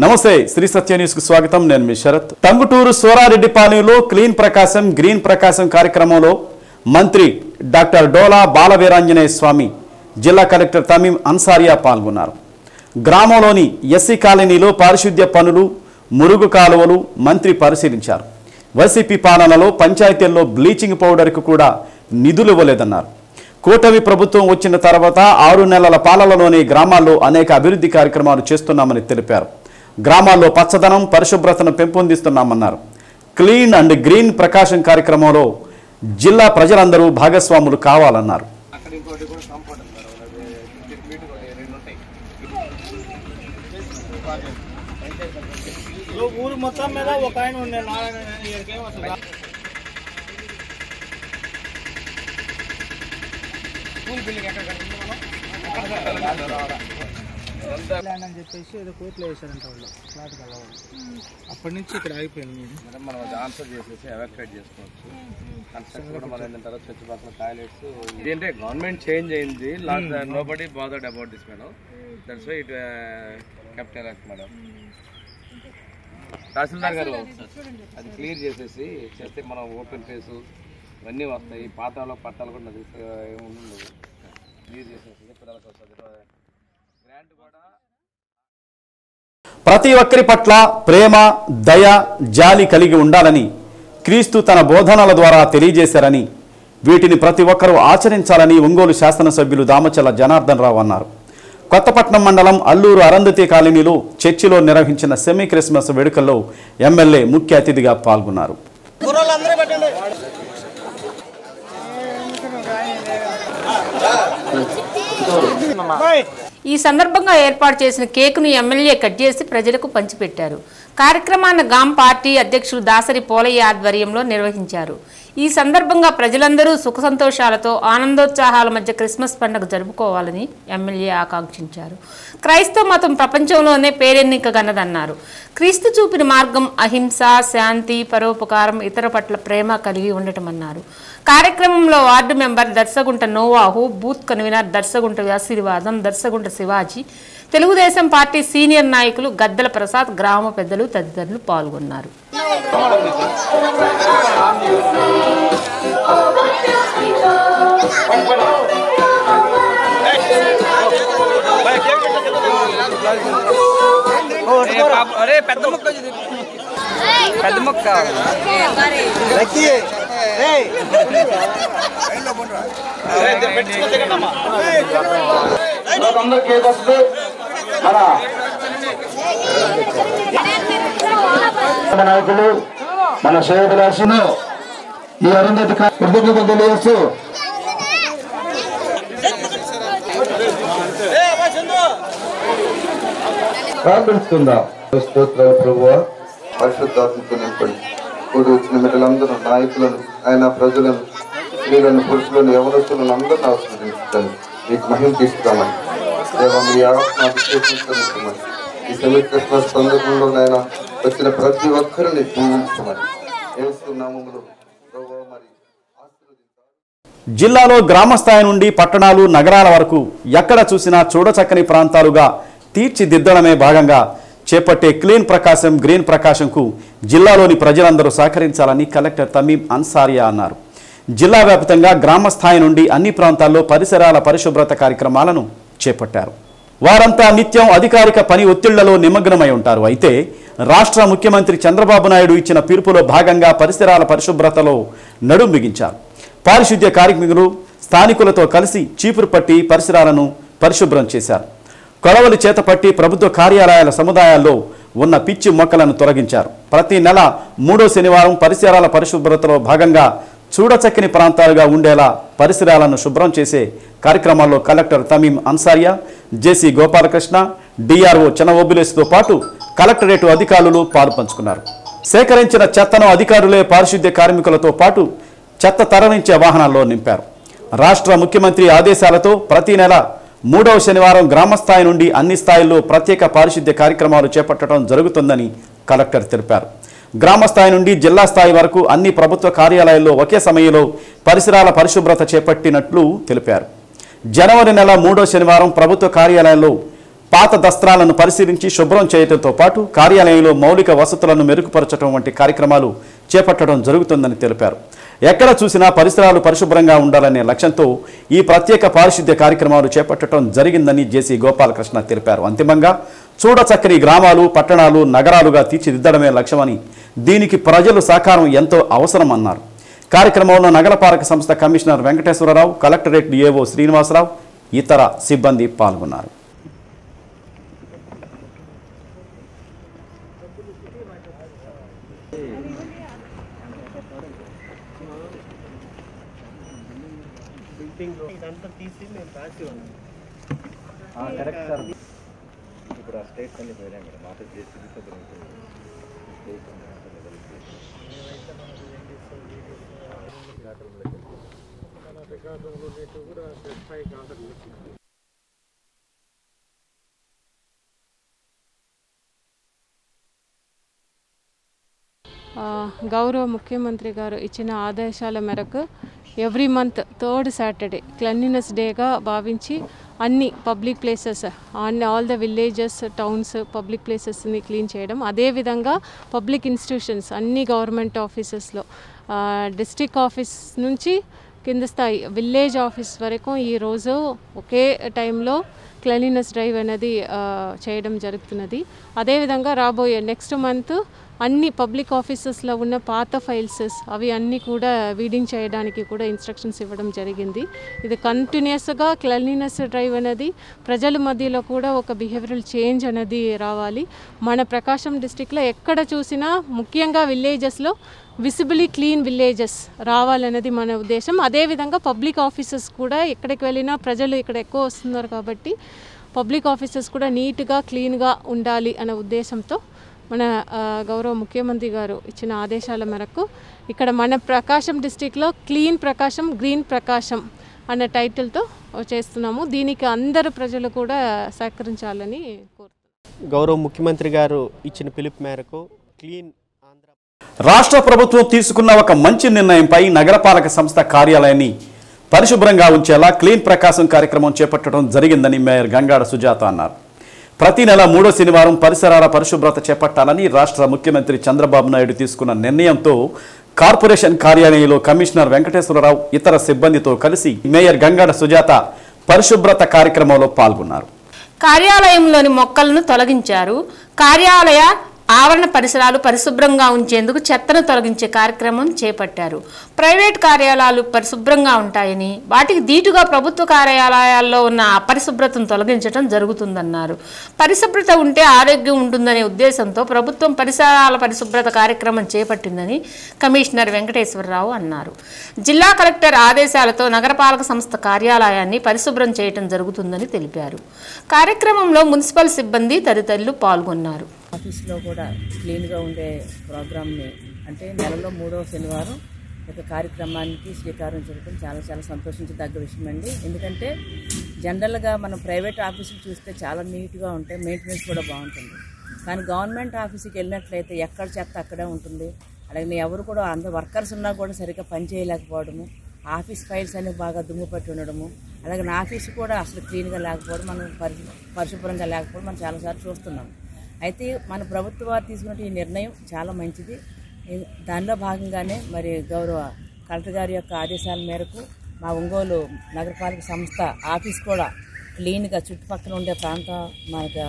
నమస్తే శ్రీ సత్య న్యూస్ కు స్వాగతం. నేను మీ శరత్. టంగుటూరు సోరారెడ్డిపాలెంలో క్లీన్ ప్రకాశం గ్రీన్ ప్రకాశం కార్యక్రమంలో మంత్రి డాక్టర్ డోలా బాలవీరాంజనేయ స్వామి, జిల్లా కలెక్టర్ తమీం అన్సారియా పాల్గొన్నారు. గ్రామంలోని ఎస్సీ కాలనీలో పారిశుద్ధ్య పనులు, మురుగు కాలువలు మంత్రి పరిశీలించారు. వైసీపీ పాలనలో పంచాయతీల్లో బ్లీచింగ్ పౌడర్కు కూడా నిధులు ఇవ్వలేదన్నారు. కూటమి ప్రభుత్వం వచ్చిన తర్వాత 6 నెలల పాలనలోని గ్రామాల్లో అనేక అభివృద్ధి కార్యక్రమాలు చేస్తున్నామని తెలిపారు. గ్రామాల్లో పచ్చదనం, పరిశుభ్రతను పెంపొందిస్తున్నామన్నారు. క్లీన్ అండ్ గ్రీన్ ప్రకాశం కార్యక్రమంలో జిల్లా ప్రజలందరూ భాగస్వాములు కావాలన్నారు. ఊరు మొత్తం మీద ఒక ఆయన ఉండే స్కూల్ బిల్డింగ్ ఎక్కడ ల్యాండ్ అని చెప్పేసి ఏదో కోర్టులో వేసారంట వాళ్ళు ఫ్లాట్ కలవాలి. అప్పటి నుంచి ఇక్కడ ఆగిపోయింది. మనం ఆన్సర్ చేసేసి ఎవాక్యుయేట్ చేసుకోవచ్చు. కన్స్ట్రక్షన్ కూడా మనం ఏంటంటారో చుట్టుపక్కల టాయిలెట్స్ ఇదేంటే గవర్నమెంట్ చేంజ్ అయింది. Nobody bothered about this madam. That's why it captain madam. Tahsildar గారు అది క్లియర్ చేసేసి చేస్తే మనం ఓపెన్ ఫేసు ఇవన్నీ వస్తాయి. పాతాలో పట్టాలు కూడా ఏముండవు. క్లియర్ చేసేసి పిల్లలకు వస్తుంది. గ్రాంట్ కూడా ప్రతి ఒక్కరి పట్ల ప్రేమ, దయ, జాలి కలిగి ఉండాలని క్రీస్తు తన బోధనల ద్వారా తెలియజేశారని, వీటిని ప్రతి ఒక్కరూ ఆచరించాలని ఒంగోలు శాసనసభ్యులు దామచల్ల జనార్దన్ రావు అన్నారు. కొత్తపట్నం మండలం అల్లూరు అరంధతి కాలనీలో చర్చిలో నిర్వహించిన సెమీ క్రిస్మస్ వేడుకల్లో ఎమ్మెల్యే ముఖ్య అతిథిగా పాల్గొన్నారు. ఈ సందర్భంగా ఏర్పాటు చేసిన కేకును ఎమ్మెల్యే కట్ చేసి ప్రజలకు పంచిపెట్టారు. కార్యక్రమాన్ని గాం పార్టీ అధ్యక్షులు దాసరి పోలయ్య ఆధ్వర్యంలో నిర్వహించారు. ఈ సందర్భంగా ప్రజలందరూ సుఖ సంతోషాలతో ఆనందోత్సాహాల మధ్య క్రిస్మస్ పండుగ జరుపుకోవాలని ఎమ్మెల్యే ఆకాంక్షించారు. క్రైస్తవ మతం ప్రపంచంలోనే పేరెన్నికగన్నదన్నారు. క్రీస్తు చూపిన మార్గం అహింస, శాంతి, పరోపకారం, ఇతర పట్ల ప్రేమ కలిగి ఉండటమన్నారు. కార్యక్రమంలో వార్డు మెంబర్ దర్శగుంట నోవాహు, బూత్ కన్వీనర్ దర్శగుంట ఆశీర్వాదం, దర్శగుంట శివాజీ, తెలుగుదేశం పార్టీ సీనియర్ నాయకులు గద్దెల ప్రసాద్, గ్రామ పెద్దలు తదితరులు పాల్గొన్నారు. నాయకులు మన శ్రేయభిలాషును ఈ అరుంధతి కృతజ్ఞతలు తెలియజేస్తూ ప్రార్థిస్తుందా. స్తోత్రాలు ప్రభువా. పరిశుద్ధాత్మతో నింపండి. కూడి వచ్చిన బిడ్డలందరూ, నాయకులను, ఆయన ప్రజలను, స్త్రీలను, పురుషులను, యవనస్తులను అందరినీ ఆశీర్వదించండి. మీకు మహిమ తీసుకురామని దేవా మీ అభిషేకించమని ఈ సెమీ క్రిస్మస్ సందర్భంలో ఆయన వచ్చిన ప్రతి ఒక్కరిని పూజించమని ఏస్తున్నాములు ప్రభువా. మరి జిల్లాలో గ్రామస్థాయి నుండి పట్టణాలు, నగరాల వరకు ఎక్కడ చూసినా చూడచక్కని ప్రాంతాలుగా తీర్చిదిద్దడమే భాగంగా చేపట్టే క్లీన్ ప్రకాశం గ్రీన్ ప్రకాశంకు జిల్లాలోని ప్రజలందరూ సహకరించాలని కలెక్టర్ తమీం అన్సారియా అన్నారు. జిల్లా వ్యాప్తంగా గ్రామస్థాయి నుండి అన్ని ప్రాంతాల్లో పరిసరాల పరిశుభ్రత కార్యక్రమాలను చేపట్టారు. వారంతా నిత్యం అధికారిక పని ఒత్తిళ్లలో నిమగ్నమై ఉంటారు. అయితే రాష్ట్ర ముఖ్యమంత్రి చంద్రబాబు నాయుడు ఇచ్చిన పిలుపులో భాగంగా పరిసరాల పరిశుభ్రతలో నడుం బిగించారు. పారిశుద్ధ్య కార్మికులు స్థానికులతో కలిసి చీపురు పట్టి పరిసరాలను పరిశుభ్రం చేశారు. కొడవలి చేతపట్టి ప్రభుత్వ కార్యాలయాల సముదాయాల్లో ఉన్న పిచ్చి మొక్కలను తొలగించారు. ప్రతి నెల 3వ శనివారం పరిసరాల పరిశుభ్రతలో భాగంగా చూడచక్కని ప్రాంతాలుగా ఉండేలా పరిసరాలను శుభ్రం చేసే కార్యక్రమాల్లో కలెక్టర్ తమీం అన్సారియా, జేసీ గోపాలకృష్ణ, డిఆర్ఓ చనవోబులేస్తో పాటు కలెక్టరేట్ అధికారులు పాలుపంచుకున్నారు. సేకరించిన చెత్తను అధికారులే పారిశుద్ధ్య కార్మికులతో పాటు చెత్త తరలించే వాహనాల్లో నింపారు. రాష్ట్ర ముఖ్యమంత్రి ఆదేశాలతో ప్రతి నెల 3వ శనివారం గ్రామస్థాయి నుండి అన్ని స్థాయిల్లో ప్రత్యేక పారిశుద్ధ్య కార్యక్రమాలు చేపట్టడం జరుగుతుందని కలెక్టర్ తెలిపారు. గ్రామస్థాయి నుండి జిల్లా స్థాయి వరకు అన్ని ప్రభుత్వ కార్యాలయాల్లో ఒకే సమయంలో పరిసరాల పరిశుభ్రత చేపట్టినట్లు తెలిపారు. జనవరి నెల 3వ శనివారం ప్రభుత్వ కార్యాలయాల్లో పాత దస్త్రాలను పరిశీలించి శుభ్రం చేయడంతో పాటు కార్యాలయంలో మౌలిక వసతులను మెరుగుపరచడం వంటి కార్యక్రమాలు చేపట్టడం జరుగుతుందని తెలిపారు. ఎక్కడ చూసినా పరిసరాలు పరిశుభ్రంగా ఉండాలనే లక్ష్యంతో ఈ ప్రత్యేక పారిశుద్ధ్య కార్యక్రమాలు చేపట్టడం జరిగిందని జేసీ గోపాలకృష్ణ తెలిపారు. అంతిమంగా చూడచక్కని గ్రామాలు, పట్టణాలు, నగరాలుగా తీర్చిదిద్దడమే లక్ష్యమని, దీనికి ప్రజలు సహకారం ఎంతో అవసరమన్నారు. కార్యక్రమంలో నగరపాలక సంస్థ కమిషనర్ వెంకటేశ్వరరావు, కలెక్టరేట్ ఏవో శ్రీనివాసరావు, ఇతర సిబ్బంది పాల్గొన్నారు. ఇప్పుడు ఆ స్టేట్స్ అన్ని పోయినాయి మేడం. మాట చేసి గౌరవ ముఖ్యమంత్రి గారు ఇచ్చిన ఆదేశాల మేరకు every month 3rd Saturday cleanliness డేగా భావించి అన్ని public places all the villages, towns, public ప్లేసెస్ని క్లీన్ చేయడం, అదేవిధంగా పబ్లిక్ ఇన్స్టిట్యూషన్స్ అన్ని గవర్నమెంట్ ఆఫీసెస్లో డిస్ట్రిక్ట్ ఆఫీస్ నుంచి కింద స్థాయి విలేజ్ ఆఫీస్ వరకు ఈరోజు ఒకే టైంలో క్లీన్లీనెస్ డ్రైవ్ అనేది చేయడం జరుగుతున్నది. అదేవిధంగా రాబోయే నెక్స్ట్ మంత్ అన్ని పబ్లిక్ ఆఫీసెస్లో ఉన్న పాత ఫైల్స్ అవి అన్నీ కూడా వీడింగ్ చేయడానికి కూడా ఇన్స్ట్రక్షన్స్ ఇవ్వడం జరిగింది. ఇది కంటిన్యూస్గా క్లీన్లీనెస్ డ్రైవ్ అనేది ప్రజల మధ్యలో కూడా ఒక బిహేవియరల్ చేంజ్ అనేది రావాలి. మన ప్రకాశం డిస్టిక్లో ఎక్కడ చూసినా ముఖ్యంగా విలేజెస్లో విజిబిలీ క్లీన్ విలేజెస్ రావాలనేది మన ఉద్దేశం. అదేవిధంగా పబ్లిక్ ఆఫీసెస్ కూడా ఎక్కడికి వెళ్ళినా ప్రజలు ఇక్కడ ఎక్కువ వస్తున్నారు కాబట్టి పబ్లిక్ ఆఫీసెస్ కూడా నీట్గా క్లీన్గా ఉండాలి అనే ఉద్దేశంతో మన గౌరవ ముఖ్యమంత్రి గారు ఇచ్చిన ఆదేశాల మేరకు ఇక్కడ మన ప్రకాశం డిస్టిక్లో క్లీన్ ప్రకాశం, గ్రీన్ ప్రకాశం అనే టైటిల్తో చేస్తున్నాము. దీనికి అందరు ప్రజలు కూడా సహకరించాలని కోరుతున్నాను. గౌరవ ముఖ్యమంత్రి గారు ఇచ్చిన పిలుపు మేరకు క్లీన్ ఆంధ్ర రాష్ట్ర ప్రభుత్వం తీసుకున్న ఒక మంచి నిర్ణయంపై నగరపాలక సంస్థ కార్యాలయాన్ని పరిశుభ్రంగా ఉంచేలా క్లీన్ ప్రకాశం కార్యక్రమం చేపట్టడం జరిగిందని మేయర్ గంగాడ సుజాత అన్నారు. ప్రతి నెల 3వ శనివారం పరిసరాల పరిశుభ్రత చేపట్టాలని రాష్ట్ర ముఖ్యమంత్రి చంద్రబాబు నాయుడు తీసుకున్న నిర్ణయంతో కార్పొరేషన్ కార్యాలయంలో కమిషనర్ వెంకటేశ్వరరావు ఇతర సిబ్బందితో కలిసి మేయర్ గంగాడ సుజాత పరిశుభ్రత కార్యక్రమంలో పాల్గొన్నారు. కార్యాలయంలోని మొక్కలను తొలగించారు. కార్యాలయ ఆవరణ పరిసరాలు పరిశుభ్రంగా ఉంచేందుకు చెత్తను తొలగించే కార్యక్రమం చేపట్టారు. ప్రైవేట్ కార్యాలయాలు పరిశుభ్రంగా ఉంటాయని, వాటికి దీటుగా ప్రభుత్వ కార్యాలయాల్లో ఉన్న అపరిశుభ్రతను తొలగించడం జరుగుతుందన్నారు. పరిశుభ్రత ఉంటే ఆరోగ్యం ఉంటుందనే ఉద్దేశంతో ప్రభుత్వం పరిసరాల పరిశుభ్రత కార్యక్రమం చేపట్టిందని కమిషనర్ వెంకటేశ్వరరావు అన్నారు. జిల్లా కలెక్టర్ ఆదేశాలతో నగరపాలక సంస్థ కార్యాలయాన్ని పరిశుభ్రం చేయడం జరుగుతుందని తెలిపారు. కార్యక్రమంలో మున్సిపల్ సిబ్బంది తదితరులు పాల్గొన్నారు. ఆఫీస్లో కూడా క్లీన్గా ఉండే ప్రోగ్రామ్ని అంటే నెలలో 3వ శనివారం ఒక కార్యక్రమానికి శ్రీకారం చుట్టడం చాలా చాలా సంతోషించదగ్గ విషయం అండి. ఎందుకంటే జనరల్గా మనం ప్రైవేట్ ఆఫీసులు చూస్తే చాలా నీట్గా ఉంటాయి, మెయింటెనెన్స్ కూడా బాగుంటుంది. కానీ గవర్నమెంట్ ఆఫీస్కి వెళ్ళినట్లయితే ఎక్కడ చెత్త అక్కడే ఉంటుంది. అలాగే ఎవరు కూడా అందరు వర్కర్స్ ఉన్నా కూడా సరిగ్గా పని చేయలేకపోవడము, ఆఫీస్ ఫైల్స్ అన్ని బాగా దుమ్ము పట్టి ఉండడము, అలాగే నా ఆఫీస్ కూడా అసలు క్లీన్గా లేకపోవడం, మనం పరిశుభ్రంగా లేకపోవడం మనం చాలాసార్లు చూస్తున్నాం. అయితే మన ప్రభుత్వ వారు తీసుకున్న ఈ నిర్ణయం చాలా మంచిది. దానిలో భాగంగానే మరి గౌరవ కలెక్టర్ గారి యొక్క ఆదేశాల మేరకు మా ఒంగోలు నగరపాలక సంస్థ ఆఫీస్ కూడా క్లీన్గా చుట్టుపక్కల ఉండే ప్రాంతం మనకు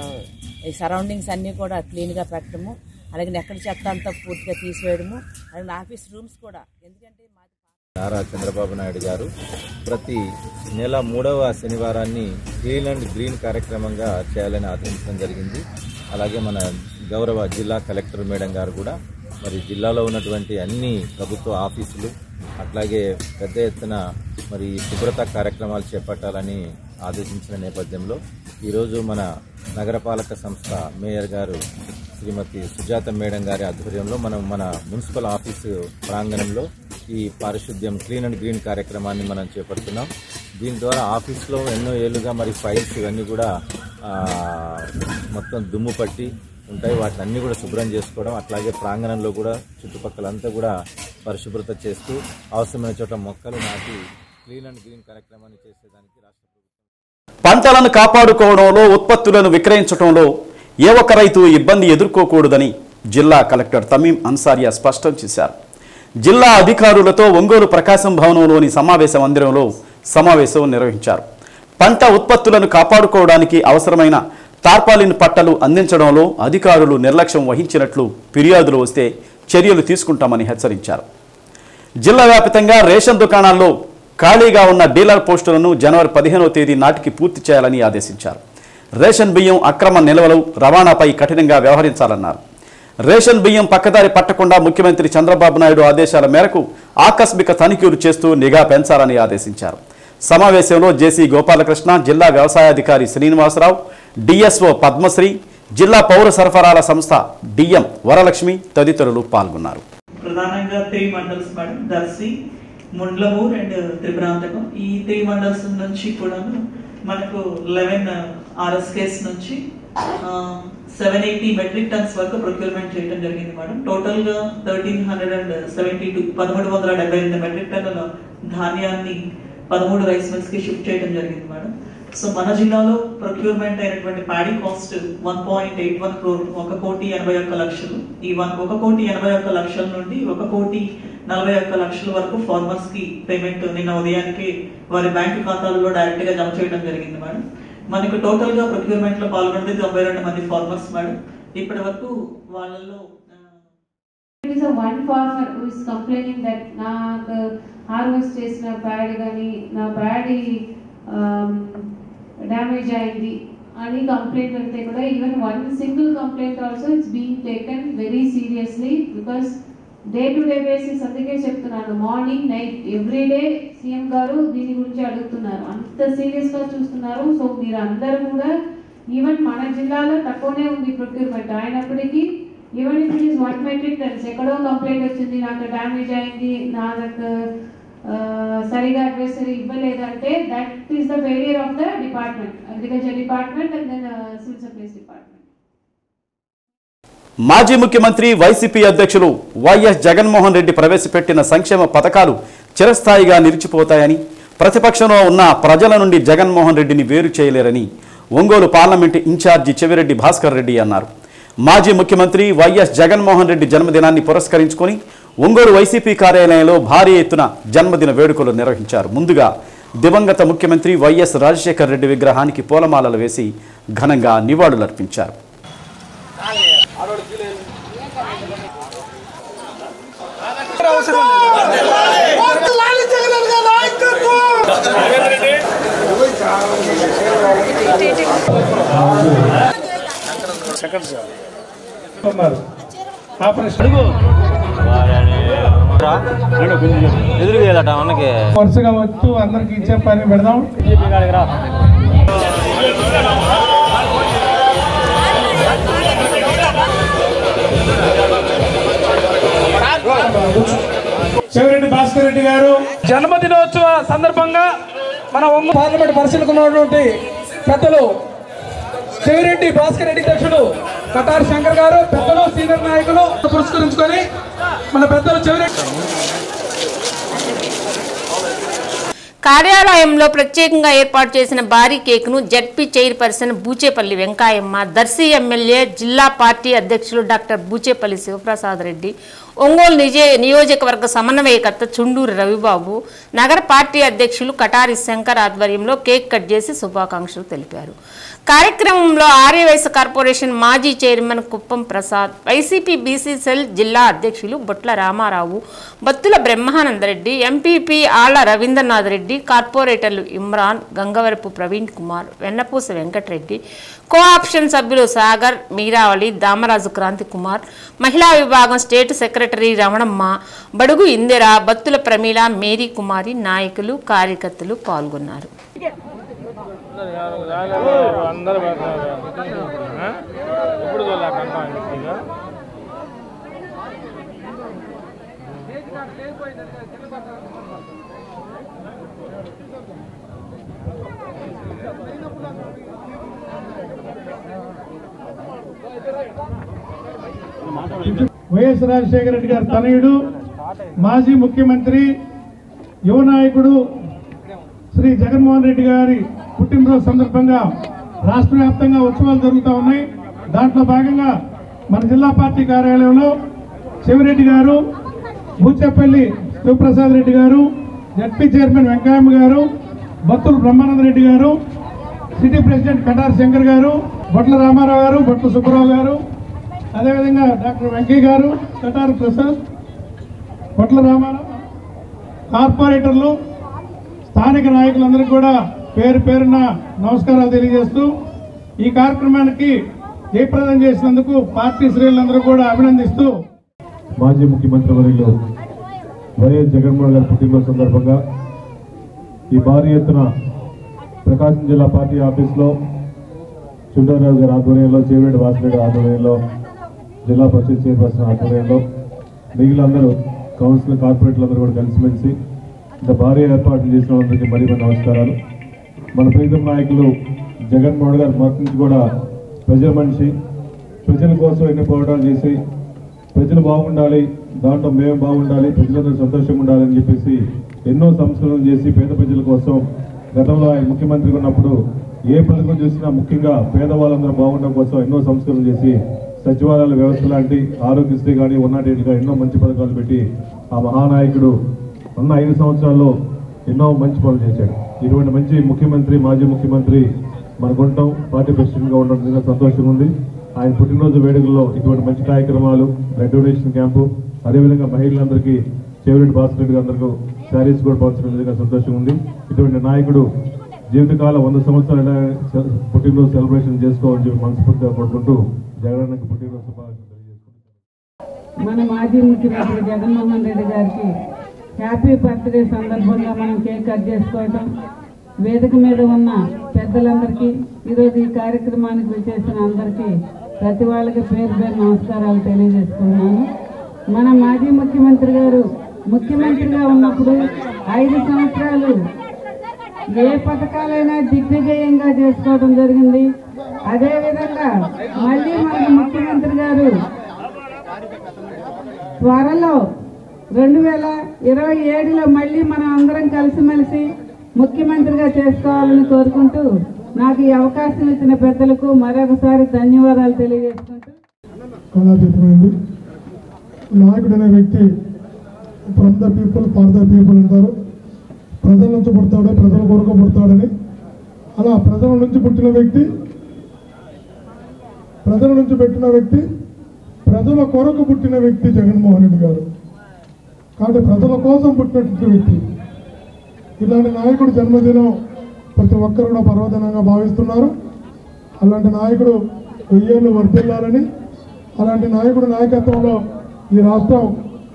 ఈ సరౌండింగ్స్ అన్నీ కూడా క్లీన్గా పెట్టడము, అలాగే ఎక్కడ చెత్త అంతా పూర్తిగా తీసివేయడము, అలాగే ఆఫీస్ రూమ్స్ కూడా. ఎందుకంటే నారా చంద్రబాబు నాయుడు గారు ప్రతి నెల 3వ శనివారాన్ని క్లీన్ అండ్ గ్రీన్ కార్యక్రమంగా చేయాలని ఆదేశించడం జరిగింది. అలాగే మన గౌరవ జిల్లా కలెక్టర్ మేడం గారు కూడా మరి జిల్లాలో ఉన్నటువంటి అన్ని ప్రభుత్వ ఆఫీసులు అట్లాగే పెద్ద ఎత్తున మరి శుభ్రత కార్యక్రమాలు చేపట్టాలని ఆదేశించిన నేపథ్యంలో ఈరోజు మన నగరపాలక సంస్థ మేయర్ గారు శ్రీమతి సుజాత మేడం గారి ఆధ్వర్యంలో మనం మన మున్సిపల్ ఆఫీసు ప్రాంగణంలో ఈ పారిశుద్ధ్యం క్లీన్ అండ్ గ్రీన్ కార్యక్రమాన్ని మనం చేపడుతున్నాం. దీని ద్వారా ఆఫీస్లో ఎన్నో ఏళ్ళుగా మరి ఫైల్స్ ఇవన్నీ కూడా మొత్తం దుమ్ము పట్టి ఉంటాయి, వాటిని అన్నీ కూడా శుభ్రం చేసుకోవడం, అట్లాగే ప్రాంగణంలో కూడా చుట్టుపక్కలంతా కూడా పరిశుభ్రత చేస్తూ అవసరమైన చోట మొక్కలు నాటి క్లీన్ అండ్ గ్రీన్ కార్యక్రమాన్ని చేసేదానికి రాష్ట్ర పంటలను కాపాడుకోవడంలో, ఉత్పత్తులను విక్రయించడంలో ఏ ఒక్క రైతు ఇబ్బంది ఎదుర్కోకూడదని జిల్లా కలెక్టర్ తమీం అన్సారియా స్పష్టం చేశారు. జిల్లా అధికారులతో ఒంగోలు ప్రకాశం భవనంలోని సమావేశ మందిరంలో సమావేశం నిర్వహించారు. పంట ఉత్పత్తులను కాపాడుకోవడానికి అవసరమైన టార్పాలిన్ పట్టలు అందించడంలో అధికారులు నిర్లక్ష్యం వహించినట్లు ఫిర్యాదులు వస్తే చర్యలు తీసుకుంటామని హెచ్చరించారు. జిల్లా వ్యాప్తంగా రేషన్ దుకాణాల్లో ఖాళీగా ఉన్న డీలర్ పోస్టులను జనవరి 15వ తేదీ నాటికి పూర్తి చేయాలని ఆదేశించారు. రేషన్ బియ్యం అక్రమ నిల్వలు, రవాణాపై కఠినంగా వ్యవహరించాలన్నారు. రేషన్ బియ్యం పక్కదారి పట్టకుండా ముఖ్యమంత్రి చంద్రబాబు నాయుడు ఆదేశాల మేరకు ఆకస్మిక తనిఖీలు చేస్తూ నిఘా పెంచాలని ఆదేశించారు. సమావేశంలో జేసీ గోపాలకృష్ణ, జిల్లా వ్యవసాయాధికారి శ్రీనివాసరావు, డిఎస్ఓ పద్మశ్రీ, జిల్లా పౌర సరఫరాల సంస్థ డిఎం వరలక్ష్మి తదితరులు పాల్గొన్నారు. ప్రధానంగా 3 మండల్స్ మేడం, దర్శి, ముండ్లమూరు అండ్ త్రిపురాంతకం. ఈ 3 మండల్స్ నుంచి కూడా మనకు 11 RSKs నుంచి 780 మెట్రిక్ టన్స్ వరకు ప్రొక్యూర్మెంట్ చేయడం జరిగింది మేడం. టోటల్ గా 1372 మెట్రిక్ టన్నుల ధాన్యాన్ని 13 రైస్ మిల్స్ కి షిఫ్ట్ చేయడం జరిగింది మేడం. సో మన జిల్లాలో ప్రొక్యూర్మెంట్ అయినటువంటి ప్యాడీ కాస్ట్ 1.81 crore, 1,81,00,000. ఈ 1,81,00,000 నుండి 1,41,40,00,000 వరకు ఫార్మర్స్ కి పేమెంట్ నిన్న ఉదయానికి వారి బ్యాంకు ఖాతాలలో డైరెక్ట్ గా జమ చేయడం జరిగింది మేడం. మనకు టోటల్ గా ప్రొక్యూర్మెంట్ లో పాల్గొన్నది 92 మంది ఫార్మర్స్ మేడం. ఇప్పటి వరకు వాళ్ళలో There is a one farmer who is complaining that నాకు హార్వెస్ట్ చేసిన ప్యాడ్ కానీ నా ప్యాడ్ డ్యామేజ్ అయింది అని కంప్లైంట్ అంటే కూడా even one single complaint also it's being taken very seriously because day to day basis. అందుకే చెప్తున్నాను, మార్నింగ్ నైట్ ఎవ్రీడే సీఎం గారు దీని గురించి అడుగుతున్నారు, అంత సీరియస్ గా చూస్తున్నారు. సో మీరు అందరూ కూడా ఈవెన్ మన జిల్లాలో తక్కువనే ఉంది ప్రొక్యూర్మెంట్ అయినప్పటికీ even if it is 1 metric tons ఎక్కడో కంప్లైంట్ వచ్చింది, నాకు డ్యామేజ్ అయింది, నాకు సరిగా అడ్వైజరీ ఇవ్వలేదంటే that is the failure of the department, agriculture department and then civil supplies department. మాజీ ముఖ్యమంత్రి వైసీపీ అధ్యక్షులు వైఎస్ జగన్మోహన్ రెడ్డి ప్రవేశపెట్టిన సంక్షేమ పథకాలు చిరస్థాయిగా నిలిచిపోతాయని, ప్రతిపక్షంలో ఉన్న ప్రజల నుండి జగన్మోహన్ రెడ్డిని వేరు చేయలేరని ఒంగోలు పార్లమెంటు ఇన్ఛార్జి చెవిరెడ్డి భాస్కర్ రెడ్డి అన్నారు. మాజీ ముఖ్యమంత్రి వైఎస్ జగన్మోహన్ రెడ్డి జన్మదినాన్ని పురస్కరించుకొని ఒంగోలు వైసీపీ కార్యాలయంలో భారీ ఎత్తున జన్మదిన వేడుకలు నిర్వహించారు. ముందుగా దివంగత ముఖ్యమంత్రి వైఎస్ రాజశేఖర రెడ్డి విగ్రహానికి పూలమాలలు వేసి ఘనంగా నివాళులర్పించారు. వరుసగా వచ్చు అందరికి ఇచ్చే పని పెడదాం. చెవిరెడ్డి భాస్కర్ రెడ్డి గారు జన్మదినోత్సవ సందర్భంగా మన ఒంగోలు పార్లమెంట్ పరిశీలనకు ఉన్నటువంటి పెద్దలు చెవిరెడ్డి భాస్కర్ రెడ్డి అధ్యక్షుడు కటారి శంకర్ గారు, పెద్దలు సీనియర్ నాయకులు పురస్కరించుకొని మన పెద్దలు చెవిరెడ్డి కార్యాలయంలో ప్రత్యేకంగా ఏర్పాటు చేసిన భారీ కేకును ZP chairperson Buchepalli Venkayamma, Darsi MLA జిల్లా పార్టీ అధ్యక్షులు డాక్టర్ బూచేపల్లి శివప్రసాద్ రెడ్డి, ఒంగోలు నియోజకవర్గ సమన్వయకర్త చుండూరి రవిబాబు, నగర పార్టీ అధ్యక్షులు కటారి శంకర్ ఆధ్వర్యంలో కేక్ కట్ చేసి శుభాకాంక్షలు తెలిపారు. కార్యక్రమంలో ఆర్యవైశ్య కార్పొరేషన్ మాజీ chairman Kuppam Prasad, YCP BC cell జిల్లా అధ్యక్షులు బొట్ల రామారావు, బత్తుల బ్రహ్మానందరెడ్డి, ఎంపీపీ ఆళ్ల రవీంద్రనాథ్ రెడ్డి, కార్పొరేటర్లు ఇమ్రాన్, గంగవరపు ప్రవీణ్ కుమార్, వెన్నపూస వెంకటరెడ్డి, కోఆప్షన్ సభ్యులు సాగర్, మీరావళి, దామరాజు క్రాంతి కుమార్, మహిళా విభాగం స్టేట్ సెక్రటరీ రమణమ్మ, బడుగు ఇందిర, బత్తుల ప్రమీల, మేరీ కుమారి, నాయకులు కార్యకర్తలు పాల్గొన్నారు. వైఎస్ రాజశేఖర రెడ్డి గారి తనయుడు, మాజీ ముఖ్యమంత్రి, యువ నాయకుడు శ్రీ జగన్మోహన్ రెడ్డి గారి పుట్టినరోజు సందర్భంగా రాష్ట్ర వ్యాప్తంగా ఉత్సవాలు జరుగుతూ ఉన్నాయి. దాంట్లో భాగంగా మన జిల్లా పార్టీ కార్యాలయంలో శివరెడ్డి గారు, బూచేపల్లి శివప్రసాద్ రెడ్డి గారు, జడ్పీ చైర్మన్ వెంకయ్యమ్మ గారు, బత్తుల బ్రహ్మానంద రెడ్డి గారు, సిటీ ప్రెసిడెంట్ కటార్ శంకర్ గారు, బొట్ల రామారావు గారు, బొట్ల సుబ్బరావు గారు, అదేవిధంగా డాక్టర్ వెంకయ్య గారు, కటార్ ప్రసాద్, బొట్ల రామారావు, కార్పొరేటర్లు, స్థానిక నాయకులందరికీ కూడా పేరు పేరున నమస్కారాలు తెలియజేస్తూ ఈ కార్యక్రమానికి జయప్రదం చేసినందుకు పార్టీ శ్రేణులందరూ కూడా అభినందిస్తూ మాజీ ముఖ్యమంత్రి వర్యులు వైఎస్ జగన్మోహన్ గారి పుట్టినరోజు సందర్భంగా ఈ భారీ ఎత్తున ప్రకాశం జిల్లా పార్టీ ఆఫీస్లో చుండరాజు గారి ఆధ్వర్యంలో, చేవేడి వాసిరెడ్డి ఆధ్వర్యంలో, జిల్లా పరిషత్ చైర్పర్సన్ ఆధ్వర్యంలో మిగిలిన అందరూ కౌన్సిలర్ కార్పొరేటర్లందరూ కూడా కలిసిమెలిసి ఇంత భారీ ఏర్పాట్లు చేసిన వాళ్ళందరికీ మరీ నమస్కారాలు. మన ప్రీతం నాయకులు జగన్మోహన్ గారు మొదటి నుంచి కూడా ప్రజల మనిషి, ప్రజల కోసం ఎన్ని పోరాటాలు చేసి ప్రజలు బాగుండాలి, దాంట్లో మేము బాగుండాలి, ప్రజలందరూ సంతోషంగా ఉండాలని చెప్పేసి ఎన్నో సంస్కరణలు చేసి పేద ప్రజల కోసం గతంలో ఆయన ముఖ్యమంత్రిగా ఉన్నప్పుడు ఏ పథకం చూసినా ముఖ్యంగా పేదవాళ్ళందరూ బాగుండడం కోసం ఎన్నో సంస్కరణలు చేసి సచివాలయాల వ్యవస్థ లాంటి, ఆరోగ్యశ్రీ కానీ, ఉన్నటిగా ఎన్నో మంచి పథకాలు పెట్టి ఆ మహానాయకుడు ఉన్న 5 సంవత్సరాల్లో ఎన్నో మంచి పనులు చేశాడు. ఇటువంటి మంచి ముఖ్యమంత్రి, మాజీ ముఖ్యమంత్రి మనకు ఉండటం, పార్టీ ప్రెసిడెంట్గా ఉండడం నిజంగా సంతోషంగా ఉంది. ఆయన పుట్టినరోజు వేడుకల్లో ఇటువంటి మంచి కార్యక్రమాలు, బ్లడ్ డొనేషన్ క్యాంపు, అదేవిధంగా మహిళలందరికీ చెవిరెడ్డి భాస్కర్ రెడ్డి అందరికీ శారీస్ కూడా పంచడం నిజంగా సంతోషంగా ఉంది. ఇటువంటి నాయకుడు జీవితకాలం 100 సంవత్సరాల పుట్టినరోజు సెలబ్రేషన్ చేసుకోవాలని చెప్పి మనస్ఫూర్తిగా కోరుకుంటూ జగనన్నకి పుట్టినరోజు శుభాకాంక్షలు తెలియజేసుకుంటున్నాం. మన మాజీ ముఖ్యమంత్రి జగన్మోహన్ రెడ్డి గారికి హ్యాపీ బర్త్డే సందర్భంగా మనం కేక్ కట్ చేసుకోవటం, వేదిక మీద ఉన్న పెద్దలందరికీ, ఈరోజు ఈ కార్యక్రమానికి విచ్చేసిన అందరికీ ప్రతి వాళ్ళకి పేరు పేరు నమస్కారాలు తెలియజేసుకున్నాను. మన మాజీ ముఖ్యమంత్రి గారు ముఖ్యమంత్రిగా ఉన్నప్పుడు 5 సంవత్సరాలు ఏ పథకాలైనా దిగ్విజయంగా చేసుకోవడం జరిగింది. అదేవిధంగా మళ్ళీ మన ముఖ్యమంత్రి గారు త్వరలో 2027లో మళ్ళీ మనం అందరం కలిసిమెలిసి ముఖ్యమంత్రిగా చేసుకోవాలని కోరుకుంటూ నాకు ఈ అవకాశం ఇచ్చిన పెద్దలకు మరొకసారి ధన్యవాదాలు తెలియజేసుకుంటూ, నాయకుడు అనే వ్యక్తి from the people for the people అంటారు. ప్రజల నుంచి పుడతాడు, ప్రజల కొరకు పుడతాడని. అలా ప్రజల నుంచి పుట్టిన వ్యక్తి, ప్రజల నుంచి పెట్టిన వ్యక్తి, ప్రజల కొరకు పుట్టిన వ్యక్తి జగన్మోహన్ రెడ్డి గారు. కాబట్టి ప్రజల కోసం పుట్టినటువంటి వ్యక్తి. ఇలాంటి నాయకుడు జన్మదినం ప్రతి ఒక్కరు కూడా పర్వదినంగా భావిస్తున్నారు. అలాంటి నాయకుడు 1000 ఏళ్ళు వర్ధిల్లాలని, అలాంటి నాయకుడు నాయకత్వంలో ఈ రాష్ట్రం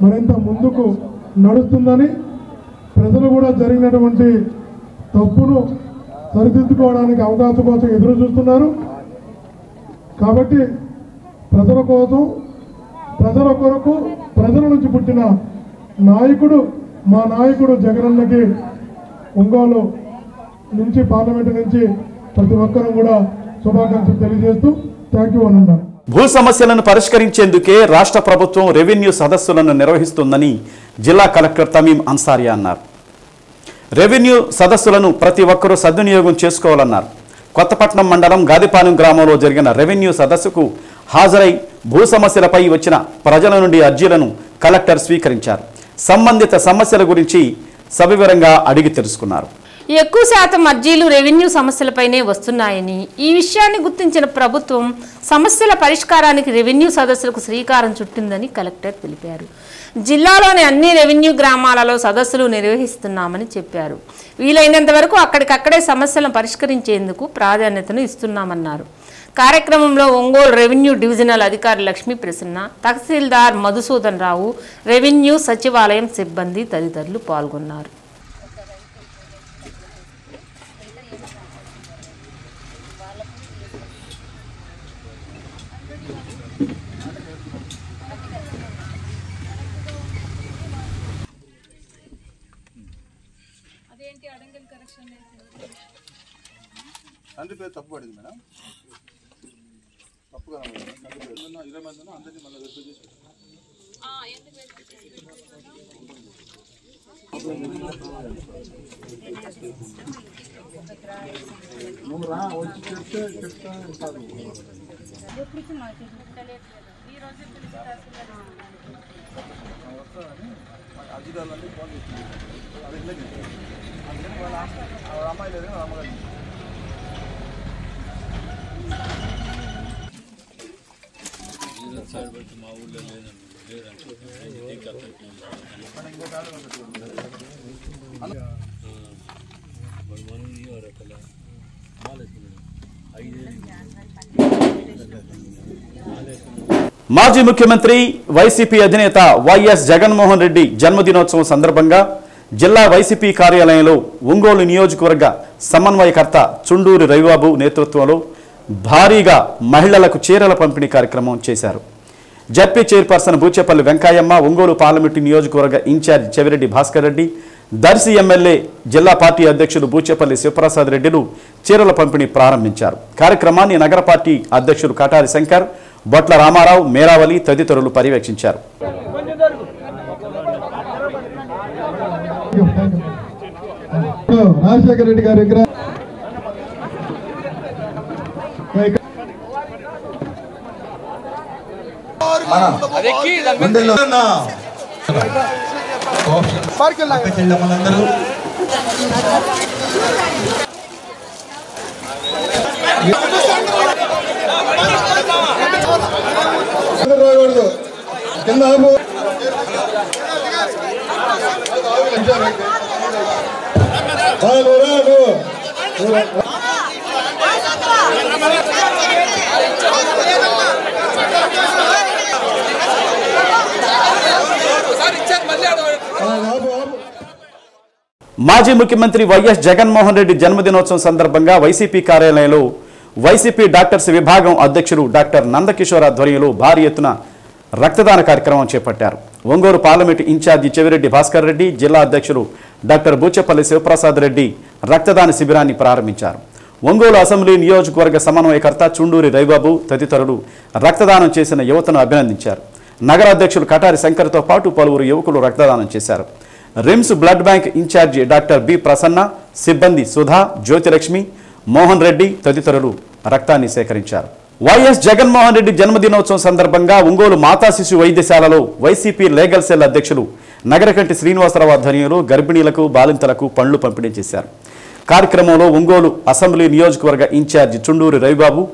మరింత ముందుకు నడుస్తుందని, ప్రజలు కూడా జరిగినటువంటి తప్పును సరిదిద్దుకోవడానికి అవకాశం కోసం ఎదురు చూస్తున్నారు. కాబట్టి ప్రజల కోసం, ప్రజల కొరకు, ప్రజల నుంచి పుట్టిన నాయకుడు మా నాయకుడు జగనన్నకి ఒంగోలు నుంచి, పార్లమెంటు నుంచి ప్రతి ఒక్కరూ కూడా శుభాకాంక్షలు తెలియజేస్తూ థ్యాంక్ యూ అన్నారు. భూ సమస్యలను పరిష్కరించేందుకే రాష్ట్ర ప్రభుత్వం రెవెన్యూ సదస్సులను నిర్వహిస్తుందని జిల్లా కలెక్టర్ తమీం అన్సారియా అన్నారు. రెవెన్యూ సదస్సులను ప్రతి ఒక్కరూ సద్వినియోగం చేసుకోవాలన్నారు. కొత్తపట్నం మండలం గాదిపాలెం గ్రామంలో జరిగిన రెవెన్యూ సదస్సుకు హాజరై భూ సమస్యలపై వచ్చిన ప్రజల నుండి అర్జీలను కలెక్టర్ స్వీకరించారు. సంబంధిత సమస్యల గురించి సవివరంగా అడిగి తెలుసుకున్నారు. ఎక్కువ శాతం అర్జీలు రెవెన్యూ సమస్యలపైనే వస్తున్నాయని, ఈ విషయాన్ని గుర్తించిన ప్రభుత్వం సమస్యల పరిష్కారానికి రెవెన్యూ సదస్సులకు శ్రీకారం చుట్టిందని కలెక్టర్ తెలిపారు. జిల్లాలోని అన్ని రెవెన్యూ గ్రామాలలో సదస్సులు నిర్వహిస్తున్నామని చెప్పారు. వీలైనంత వరకు అక్కడికక్కడే సమస్యలను పరిష్కరించేందుకు ప్రాధాన్యతను ఇస్తున్నామన్నారు. కార్యక్రమంలో ఒంగోలు రెవెన్యూ డివిజనల్ అధికారి లక్ష్మీ ప్రసన్న, తహసీల్దార్ మధుసూదన్ రావు, రెవెన్యూ సచివాలయం సిబ్బంది తదితరులు పాల్గొన్నారు. తండ్రి పేరు తప్పు పడింది మేడం, తప్పుగా 20 మంది అందరినీ మళ్ళీ వెరిఫై చేసి మా ఊళ్ళో మాజీ ముఖ్యమంత్రి వైసీపీ అధినేత వైఎస్ జగన్మోహన్ రెడ్డి జన్మదినోత్సవం సందర్భంగా జిల్లా వైసీపీ కార్యాలయంలో ఒంగోలు నియోజకవర్గ సమన్వయకర్త చుండూరి రవిబాబు నేతృత్వంలో భారీగా మహిళలకు చీరల పంపిణీ కార్యక్రమం చేశారు. ZP chairperson Boochepalli Venkayamma, Ongole parliament నియోజకవర్గ ఇన్ఛార్జ్ చెవిరెడ్డి భాస్కర్ రెడ్డి, దర్శి ఎమ్మెల్యే జిల్లా పార్టీ అధ్యక్షులు బూచేపల్లి శివప్రసాద్ రెడ్డిలు చీరల పంపిణీ ప్రారంభించారు. కార్యక్రమాన్ని నగర పార్టీ అధ్యక్షులు కటారి శంకర్, బొట్ల రామారావు, మేరావలి తదితరులు పర్యవేక్షించారు. రాజశేఖర రెడ్డి గారి విగ్రహం కింద మాజీ ముఖ్యమంత్రి వైఎస్ జగన్మోహన్ రెడ్డి జన్మదినోత్సవం సందర్భంగా వైసీపీ కార్యాలయంలో వైసీపీ డాక్టర్స్ విభాగం అధ్యక్షులు డాక్టర్ నందకిషోర్ ఆధ్వర్యంలో భారీ ఎత్తున రక్తదాన కార్యక్రమం చేపట్టారు. ఒంగోలు పార్లమెంటు ఇన్ఛార్జి చెవిరెడ్డి భాస్కర్ రెడ్డి, జిల్లా అధ్యక్షులు డాక్టర్ బూచేపల్లి శివప్రసాద్ రెడ్డి రక్తదాన శిబిరాన్ని ప్రారంభించారు. ఒంగోలు అసెంబ్లీ నియోజకవర్గ సమన్వయకర్త చుండూరి రవిబాబు తదితరులు రక్తదానం చేసిన యువతను అభినందించారు. నగర అధ్యక్షులు కటారి శంకర్తో పాటు పలువురు యువకులు రక్తదానం చేశారు. RIMS blood bank incharge doctor B Prasanna, సిబ్బంది సుధా, జ్యోతిలక్ష్మి, మోహన్ రెడ్డి తదితరులు రక్తాన్ని సేకరించారు. వైఎస్ జగన్మోహన్ రెడ్డి జన్మదినోత్సవం సందర్భంగా ఒంగోలు మాతా శిశు వైద్యశాలలో వైసీపీ లీగల్ సెల్ అధ్యక్షులు నగరకంటి శ్రీనివాసరావు ఆధ్వర్యంలో గర్భిణీలకు, బాలింతలకు పండ్లు పంపిణీ చేశారు. కార్యక్రమంలో ఒంగోలు అసెంబ్లీ నియోజకవర్గ ఇన్ఛార్జి చుండూరి రవిబాబు,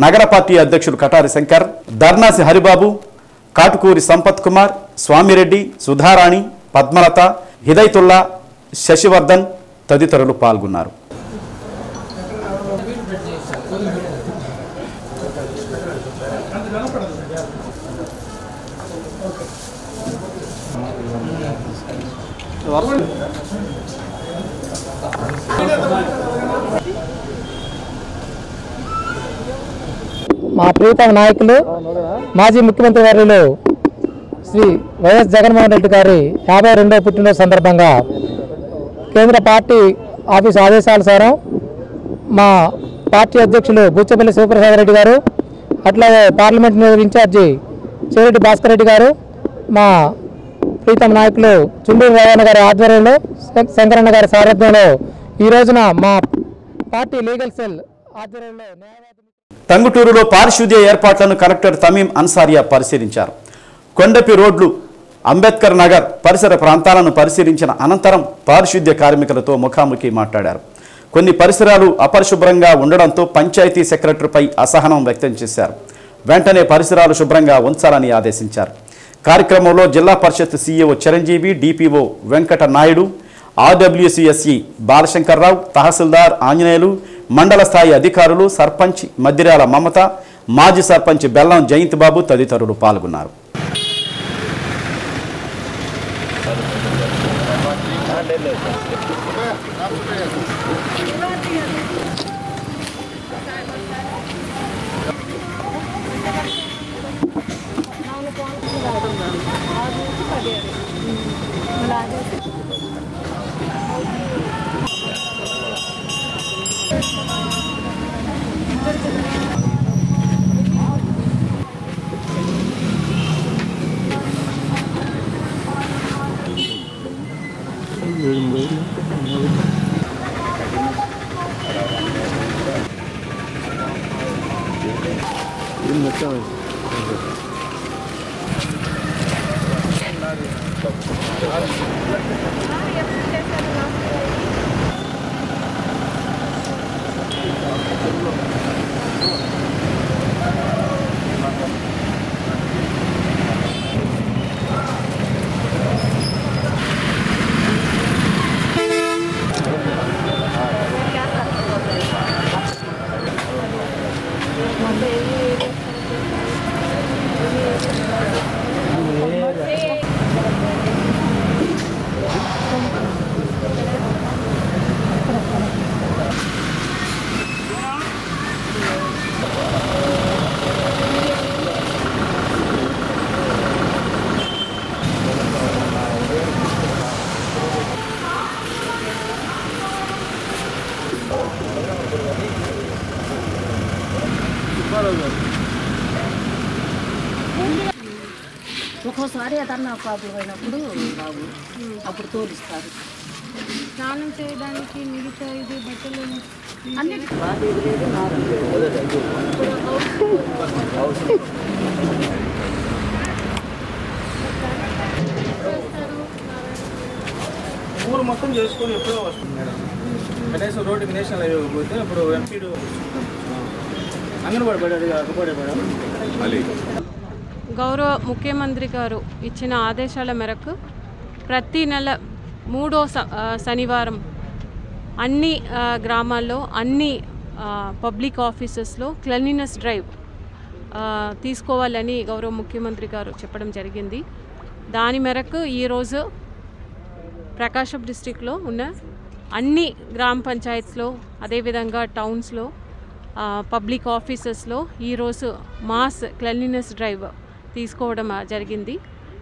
నగర పార్టీ అధ్యక్షులు కటారి శంకర్, దర్నాసి హరిబాబు, కాటుకూరి సంపత్ కుమార్, స్వామిరెడ్డి, సుధారాణి, పద్మలత, హిదైతుల్లా, శశివర్ధన్ తదితరులు పాల్గొన్నారు. మా ప్రీతమ నాయకులు మాజీ ముఖ్యమంత్రి వర్యులు శ్రీ వైఎస్ జగన్మోహన్ రెడ్డి గారి 52వ పుట్టినరోజు సందర్భంగా కేంద్ర పార్టీ ఆఫీసు ఆదేశానుసారం మా పార్టీ అధ్యక్షులు బూచేపల్లి శివప్రసాద్ రెడ్డి గారు, అట్లాగే పార్లమెంట్ ఇన్ఛార్జి చెవిరెడ్డి భాస్కర్ రెడ్డి గారు, మా ప్రీతమ నాయకులు చుండూరు రావణ గారి ఆధ్వర్యంలో, శంకరన్న గారి సారథ్యంలో ఈ రోజున మా పార్టీ లీగల్ సెల్ ఆధ్వర్యంలో టంగుటూరులో పారిశుద్ధ్య ఏర్పాట్లను కలెక్టర్ తమీం అన్సారియా పరిశీలించారు. కొండపి రోడ్లు, అంబేద్కర్ నగర్ పరిసర ప్రాంతాలను పరిశీలించిన అనంతరం పారిశుద్ధ్య కార్మికులతో ముఖాముఖి మాట్లాడారు. కొన్ని పరిసరాలు అపరిశుభ్రంగా ఉండడంతో పంచాయతీ సెక్రటరీపై అసహనం వ్యక్తం చేశారు. వెంటనే పరిసరాలు శుభ్రంగా ఉంచాలని ఆదేశించారు. కార్యక్రమంలో జిల్లా పరిషత్ సీఈఓ చిరంజీవి, డిపిఓ వెంకట నాయుడు, ఆర్డబ్ల్యూసీఎస్ఈ బాలశంకర్రావు, తహసీల్దార్ ఆంజనేయులు, మండల స్థాయి అధికారులు, సర్పంచ్ మద్దిరాల మమత, మాజీ సర్పంచ్ బెల్లం జయంత్ బాబు తదితరులు పాల్గొన్నారు. ఒక్కోసారి ఏదన్నా ప్రాబ్లం అయినప్పుడు బాబు అప్పుడు తోలిస్తారు. స్నానం చేయడానికి మిగతా ఇది బట్టలు అన్నిటికీ బాగా ఎదురేది ఊరు మొత్తం చేసుకొని ఎప్పుడో వస్తుంది మేడం. కనీసం రోడ్డుకి నేషనల్ హైవే పోతే అప్పుడు ఎంపీడు అంగన్వాడీ పడాడు అక్కడే మేడం. గౌరవ ముఖ్యమంత్రి గారు ఇచ్చిన ఆదేశాల మేరకు ప్రతి నెల 3వ శనివారం అన్ని గ్రామాల్లో అన్ని పబ్లిక్ ఆఫీసెస్లో క్లీన్లీనెస్ డ్రైవ్ తీసుకోవాలని గౌరవ ముఖ్యమంత్రి గారు చెప్పడం జరిగింది. దాని మేరకు ఈరోజు ప్రకాశం డిస్టిక్లో ఉన్న అన్ని గ్రామ పంచాయత్స్లో అదేవిధంగా టౌన్స్లో పబ్లిక్ ఆఫీసెస్లో ఈరోజు మాస్ క్లీన్లీనెస్ డ్రైవ్ తీసుకోవడం జరిగింది.